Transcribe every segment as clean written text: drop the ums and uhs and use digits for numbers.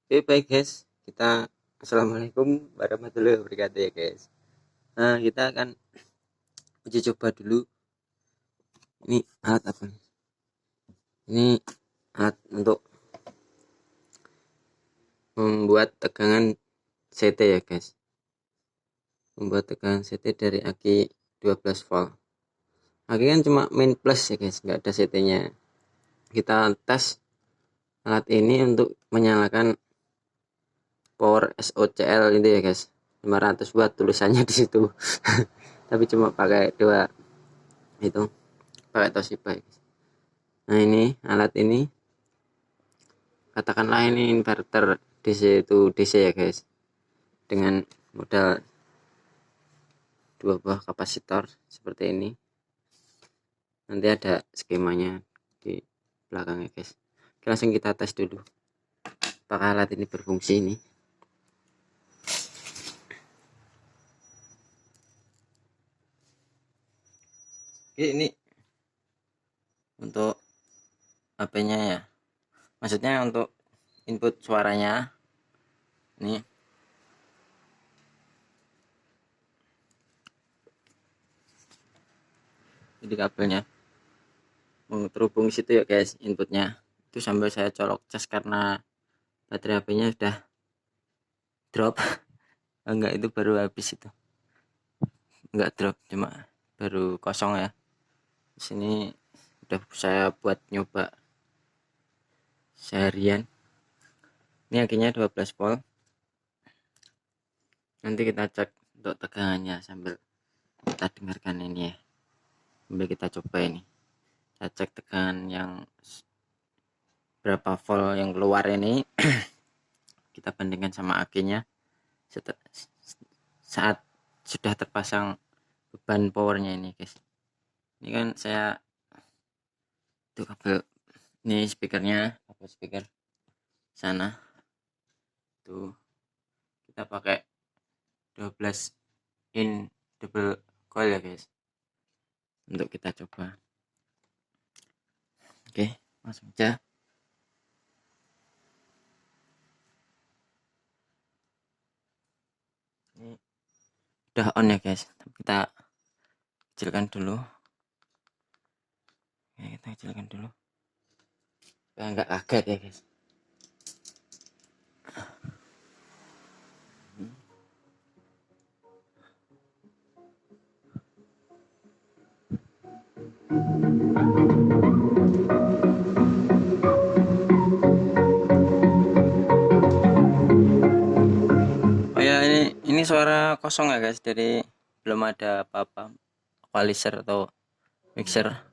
Oke, baik guys, kita assalamualaikum warahmatullahi wabarakatuh ya guys. Nah, kita akan uji coba dulu. Ini alat apa nih? Ini alat untuk membuat tegangan CT ya guys. Membuat tegangan CT dari aki 12 volt. Aki kan cuma main plus ya guys, nggak ada CT nya. Kita tes alat ini untuk menyalakan power SOCL itu ya guys, 500 watt tulisannya di situ. Tapi cuma pakai dua itu, pakai Toshiba ya guys. Nah, ini alat ini katakanlah ini inverter DC itu DC ya guys, dengan modal 2 buah kapasitor seperti ini. Nanti ada skemanya di belakang ya guys. Oke, langsung kita tes dulu apakah alat ini berfungsi ini. Oke, ini untuk HP-nya ya, maksudnya untuk input suaranya. Ini jadi kabelnya mau terhubung situ ya guys, inputnya itu sambil saya colok cas karena baterai HP-nya sudah drop. Enggak, itu baru habis, itu enggak drop, cuma baru kosong ya. Di sini udah saya buat nyoba seharian. Ini akhirnya 12 volt. Nanti kita cek untuk tegangannya sambil kita dengarkan ini ya, sambil kita coba ini. Kita cek tegangan yang berapa volt yang keluar ini. Kita bandingkan sama akinya saat sudah terpasang beban powernya ini guys. Ini kan saya tuh kabel, ini speakernya, kabel speaker sana tuh kita pakai 12 in double coil ya guys, untuk kita coba. Oke, langsung aja. Ini udah on ya guys, kita kecilkan dulu. Oke, kita kecilkan dulu supaya nggak kaget ya guys. Oh ya, ini suara kosong ya guys, jadi belum ada apa-apa equalizer atau mixer.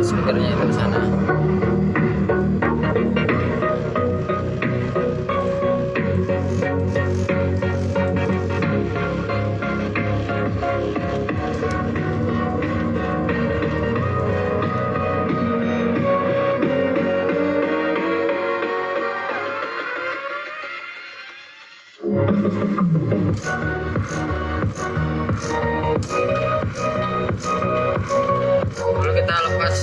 Speakernya itu sana. Kalau kita lepas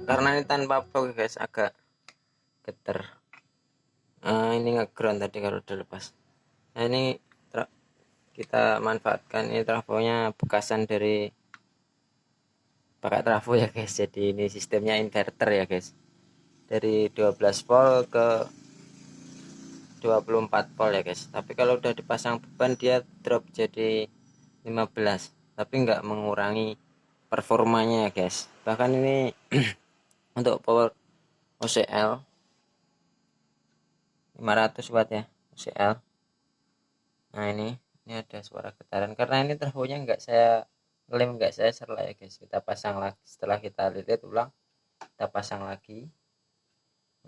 karena ini tanpa plug guys, agak getar. Ini ngeground tadi kalau udah lepas. Nah, ini kita manfaatkan, ini trafonya bekasan dari pakai trafo ya guys, jadi ini sistemnya inverter ya guys, dari 12 volt ke 24 volt ya guys. Tapi kalau udah dipasang beban dia drop jadi 15, tapi nggak mengurangi performanya ya guys. Bahkan ini untuk power OCL 500 watt ya, OCL. Nah ini ada suara getaran karena ini trafonya nggak saya lem, nggak saya serla ya guys. Kita pasang lagi, setelah kita lilit ulang kita pasang lagi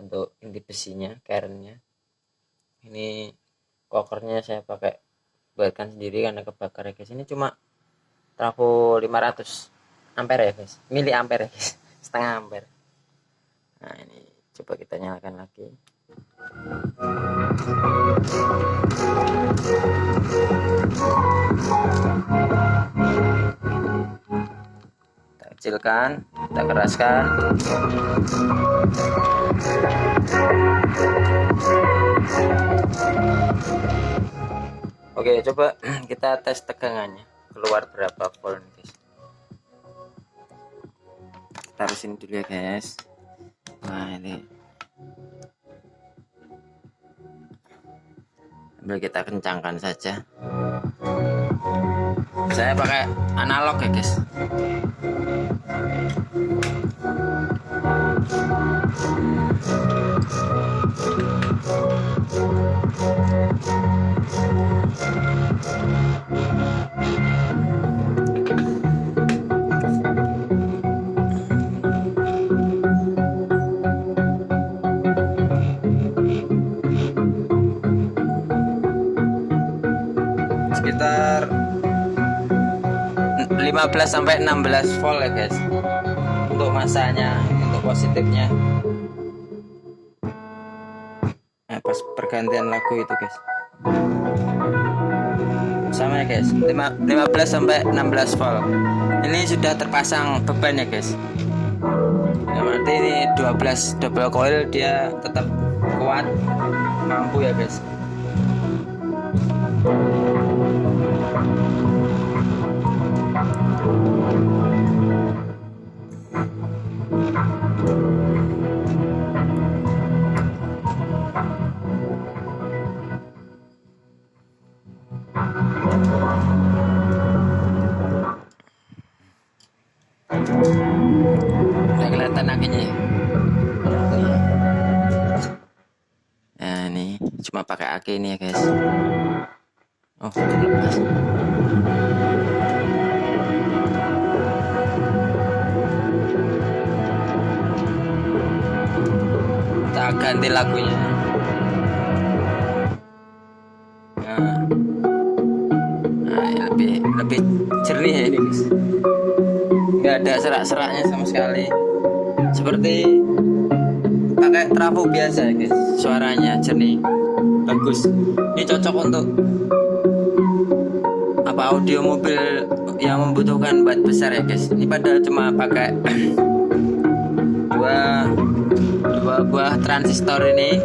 untuk inti besinya, kerennya. Ini kokernya saya pakai buatkan sendiri karena kebakar ya guys. Ini cuma trafo 500 ampere ya guys, mili ampere ya guys, setengah ampere. Nah ini coba kita nyalakan lagi. Kita kecilkan, kita keraskan. Oke, coba kita tes tegangannya keluar berapa volt guys. Taruhin dulu ya guys. Nah ini sambil kita kencangkan saja. Saya pakai analog ya guys. Sekitar 15 sampai 16 volt ya guys. Untuk masanya, untuk positifnya. Nah, pas pergantian lagu itu guys. Sama ya guys, 15 sampai 16 volt. Ini sudah terpasang beban ya guys. Nah, berarti ini 12 double coil, dia tetap kuat, mampu ya guys. Udah kelihatan akhirnya ya. Nah ini cuma pakai aki ini ya guys. Oh lepas. Kita ganti lagunya. Nah lebih jernih ya ini guys. Nggak ada serak-seraknya sama sekali, seperti pakai trafo biasa ya guys. Suaranya jernih, bagus. Ini cocok untuk audio mobil yang membutuhkan watt besar ya guys. Ini padahal cuma pakai dua buah transistor ini,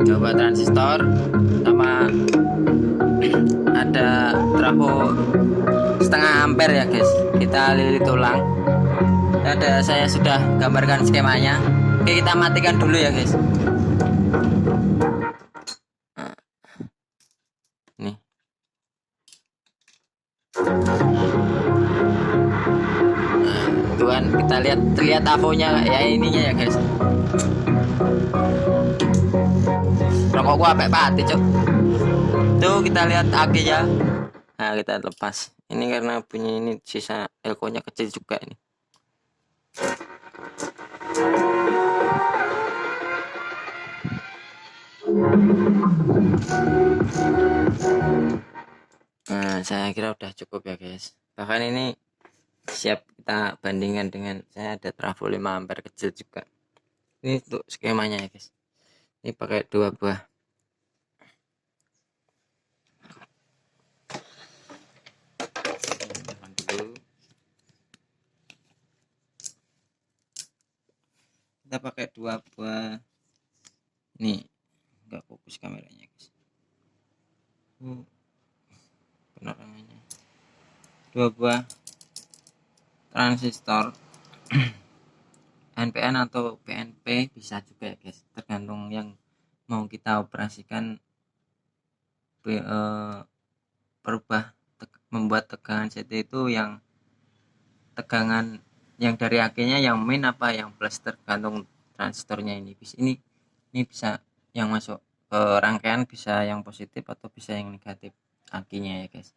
coba transistor sama ada trafo setengah ampere ya guys. Kita lilit ulang. Saya sudah gambarkan skemanya. Oke, kita matikan dulu ya guys. Nih. Tuhan, kita lihat avonya ya, ininya ya guys. Rokok gua sampai pati cok. Tuh kita lihat akinya. Nah kita lepas. Ini karena bunyi ini sisa elko-nya kecil juga ini. Nah saya kira udah cukup ya guys. Bahkan ini siap kita bandingkan dengan saya ada trafo 5 ampere kecil juga. Ini untuk skemanya ya guys. Ini pakai 2 buah. Kita pakai 2 buah. Nih nggak fokus kameranya guys. Penerangannya 2 buah transistor NPN atau PNP bisa juga ya guys, tergantung yang mau kita operasikan membuat tegangan CT itu yang tegangan yang dari akhirnya yang min apa yang plus, tergantung transistornya. Ini bisa yang masuk ke rangkaian bisa yang positif atau bisa yang negatif akinya ya guys,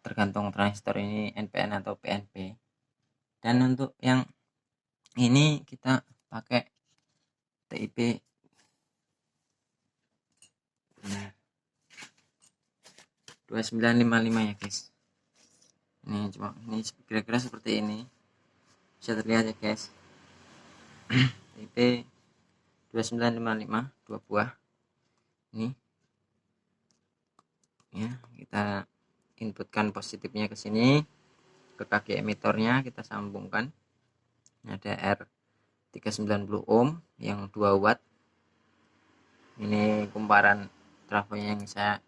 tergantung transistor ini NPN atau PNP. Dan untuk yang ini kita pakai TIP nah 2955 ya guys. Ini kira-kira seperti ini, bisa terlihat ya guys. TIP 2955 2 buah ini ya. Kita inputkan positifnya ke sini, ke kaki emitornya kita sambungkan. Ini ada R390 ohm yang 2 watt. Ini kumparan trafonya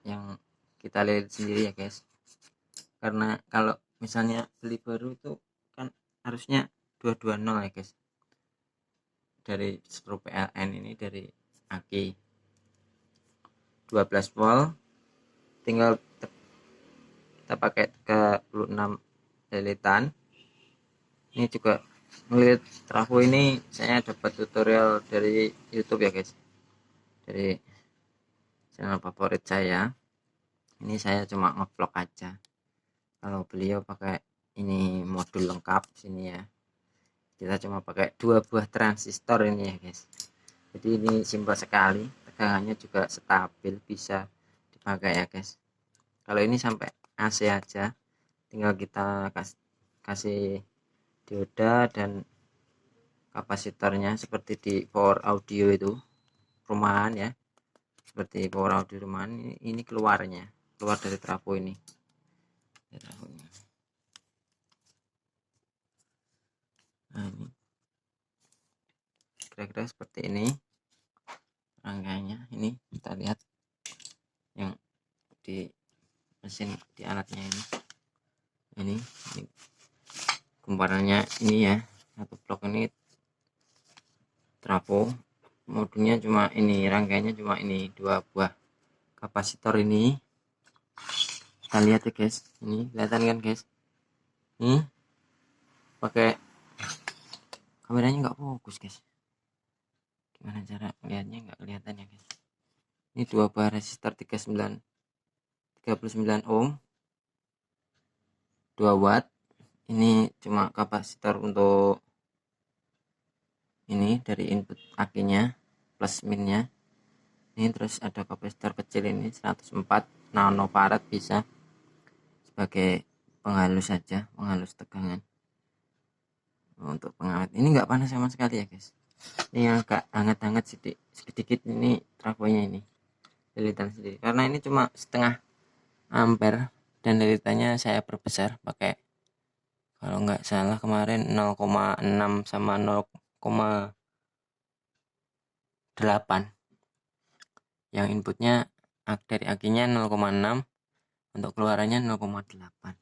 yang kita lihat sendiri ya guys, karena kalau misalnya beli baru itu kan harusnya 220 ya guys, dari seluruh PLN ini dari aki 12 volt. Tinggal kita pakai 36 lilitan. Ini juga melihat trafo ini saya dapat tutorial dari YouTube ya guys, dari channel favorit saya. Ini saya cuma ngevlog aja, kalau beliau pakai ini modul lengkap sini ya. Kita cuma pakai 2 buah transistor ini ya guys, jadi ini simpel sekali, tegangannya juga stabil, bisa dipakai ya guys. Kalau ini sampai AC aja, tinggal kita kasih dioda dan kapasitornya seperti di power audio itu rumahan ya, seperti power audio rumahan. Ini keluar dari trafo ini ya, trafonya. Nah, ini kira-kira seperti ini rangkaiannya. Ini kita lihat yang di mesin, di alatnya ini kumparannya ini ya. Satu blok ini trafo, modulnya cuma ini, rangkaiannya cuma ini 2 buah kapasitor ini. Kita lihat ya guys, ini kelihatan kan guys, ini pakai kameranya nggak fokus guys, gimana cara lihatnya, nggak kelihatan ya guys. Ini 2 buah resistor 39 ohm 2 watt. Ini cuma kapasitor untuk ini dari input akinya plus minnya ini. Terus ada kapasitor kecil ini 104 nanofarad, bisa sebagai penghalus saja, penghalus tegangan untuk pengawet. Ini nggak panas sama sekali ya guys, ini agak hangat-hangat sedikit ini trafonya, ini lilitan sendiri, karena ini cuma setengah ampere dan lilitannya saya perbesar pakai, kalau nggak salah kemarin 0,6 sama 0,8 yang inputnya dari akinya 0,6, untuk keluarannya 0,8.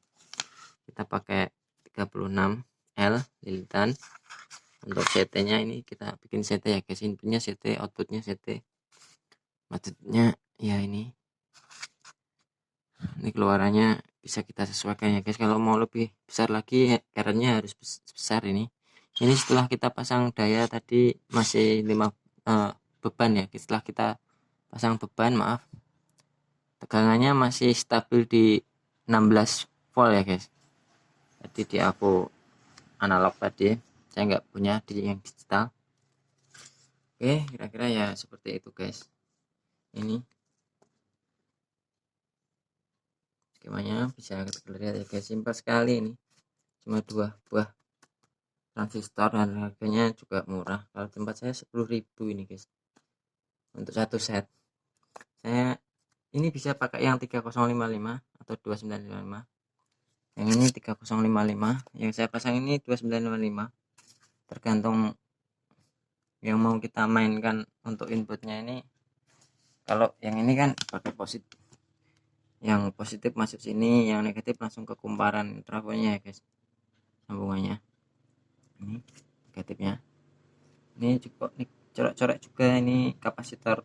Kita pakai 36 L lilitan. Untuk CT nya ini kita bikin CT ya guys, inputnya CT, outputnya CT, maksudnya ya ini keluarannya bisa kita sesuaikan ya guys. Kalau mau lebih besar lagi currentnya harus besar ini setelah kita pasang daya tadi masih 5 beban ya. Setelah kita pasang beban, tegangannya masih stabil di 16 volt ya guys. Jadi di aku analog tadi, saya nggak punya di yang digital. Oke, kira-kira ya seperti itu guys. Ini skemanya bisa kita lihat ya guys, simpel sekali. Ini cuma 2 buah transistor dan harganya juga murah. Kalau tempat saya 10.000 ini guys untuk satu set. Saya ini bisa pakai yang 3055 atau 2955. Yang ini 3055, yang saya pasang ini 2955, tergantung yang mau kita mainkan untuk inputnya ini. Kalau yang ini kan pakai positif, yang positif masuk sini, yang negatif langsung ke kumparan trafonya ya guys, sambungannya. Ini negatifnya, ini cukup coret-coret juga. Ini kapasitor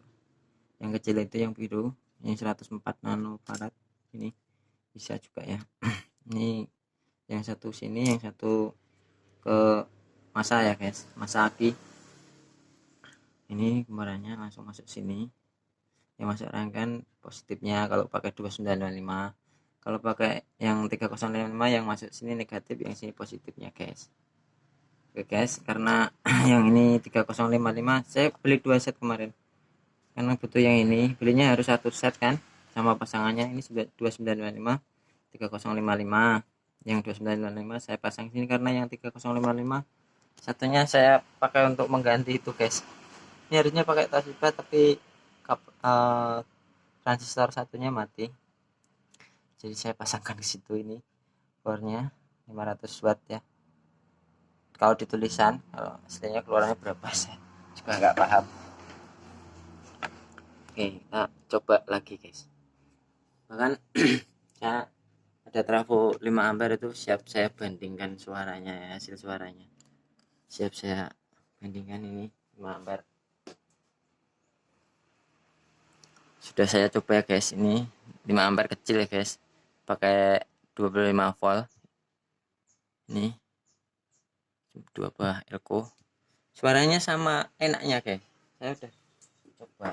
yang kecil itu yang biru, ini 104 nanofarad ini. bisa juga ya. Ini yang satu sini, yang satu ke masa ya guys, masa aki. Ini kemarinnya langsung masuk sini, yang masuk rangkaian positifnya kalau pakai 2955. Kalau pakai yang 3055 yang masuk sini negatif, yang sini positifnya guys. Oke guys, karena yang ini 3055 saya beli 2 set kemarin karena butuh yang ini, belinya harus 1 set kan sama pasangannya. Ini 2955 3055, yang 2955 saya pasang sini karena yang 3055 satunya saya pakai untuk mengganti itu guys. Ini harusnya pakai Toshiba tapi transistor satunya mati, jadi saya pasangkan ke situ. Ini powernya 500 watt ya kalau di tulisan, kalau aslinya keluarannya berapa saya juga nggak paham. Oke, kita coba lagi guys. Bahkan saya ada trafo 5 ampere itu siap saya bandingkan suaranya ya, hasil suaranya siap saya bandingkan. Ini 5 ampere sudah saya coba ya guys. Ini 5 ampere kecil ya guys, pakai 25 volt. Ini 2 buah elko, suaranya sama enaknya guys, saya udah coba.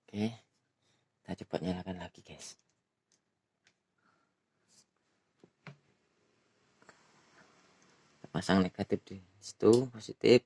Oke, kita coba nyalakan lagi guys. Kita pasang negatif di situ, positif.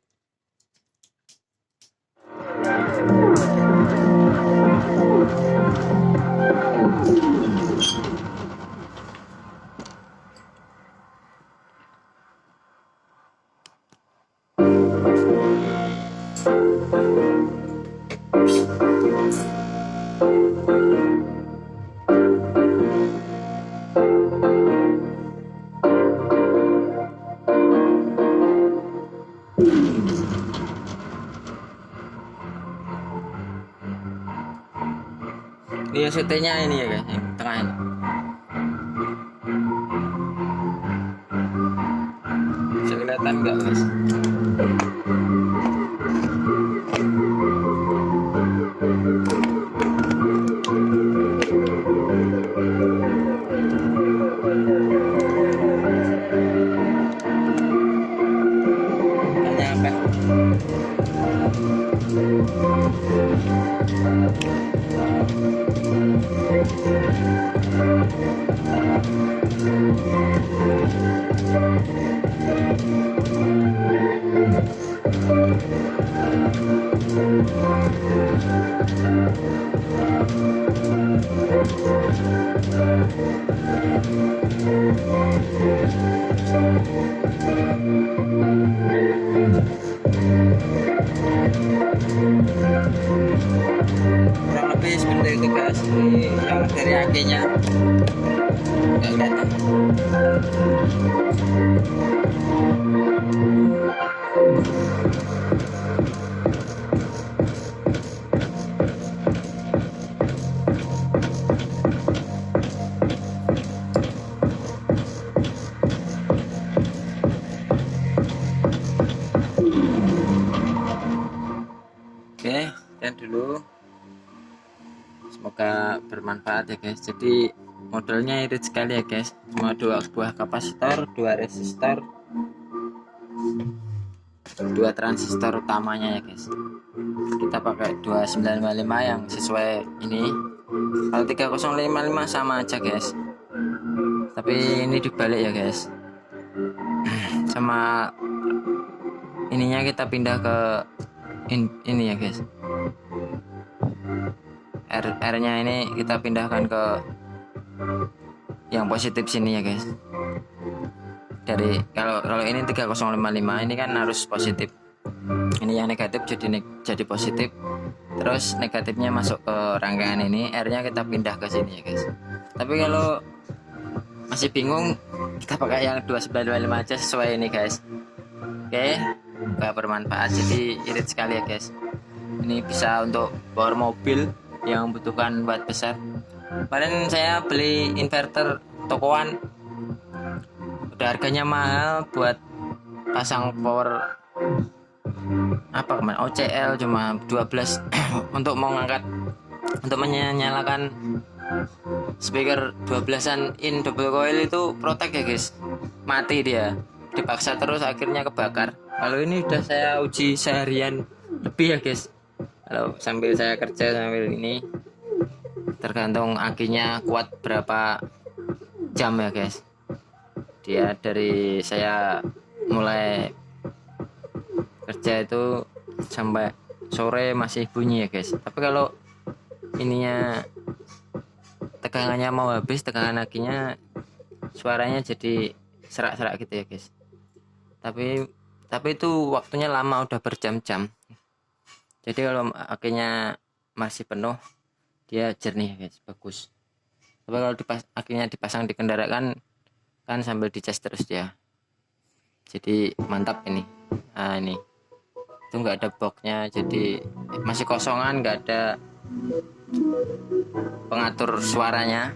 Ini CT-nya ini ya guys, yang tengah ini. Bisa kelihatan enggak guys? Tanya apa? Kurang lebih seperti itu guys. Ini yang dari akinya nggak kelihatan. Oke, dan dulu semoga bermanfaat ya guys. Jadi modelnya irit sekali ya guys, cuma 2 buah kapasitor, 2 resistor, 2 transistor utamanya ya guys. Kita pakai 2955 yang sesuai ini. Kalau 3055 sama aja guys, tapi ini dibalik ya guys. Sama ininya kita pindah ke ini ya guys, R nya ini kita pindahkan ke yang positif sini ya guys. Dari kalau ini 3055 ini kan harus positif, ini yang negatif jadi positif, terus negatifnya masuk ke rangkaian ini, R nya kita pindah ke sini ya guys. Tapi kalau masih bingung, kita pakai yang 2955 aja sesuai ini guys. Oke, semoga bermanfaat. Jadi irit sekali ya guys. Ini bisa untuk power mobil yang membutuhkan watt besar. Kemarin saya beli inverter tokoan, udah harganya mahal buat pasang power apa kemarin OCL cuma 12 untuk mau ngangkat, untuk menyalakan speaker 12an in double coil itu protek ya guys, mati dia, dipaksa terus akhirnya kebakar. Kalau ini udah saya uji seharian lebih ya guys, kalau sambil saya kerja sambil ini, tergantung akinya kuat berapa jam ya guys. Dia dari saya mulai kerja itu sampai sore masih bunyi ya guys. Tapi kalau ininya tegangannya mau habis, tegangan akinya, suaranya jadi serak-serak gitu ya guys. Tapi itu waktunya lama, udah berjam-jam. Jadi kalau akinya masih penuh dia jernih ya guys, bagus. Tapi kalau akinya dipasang di kendaraan kan sambil dicas terus dia, jadi mantap ini. Nah ini itu nggak ada boxnya, jadi masih kosongan, nggak ada pengatur suaranya.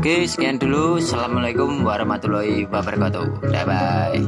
Oke, sekian dulu. Assalamualaikum warahmatullahi wabarakatuh. Bye bye.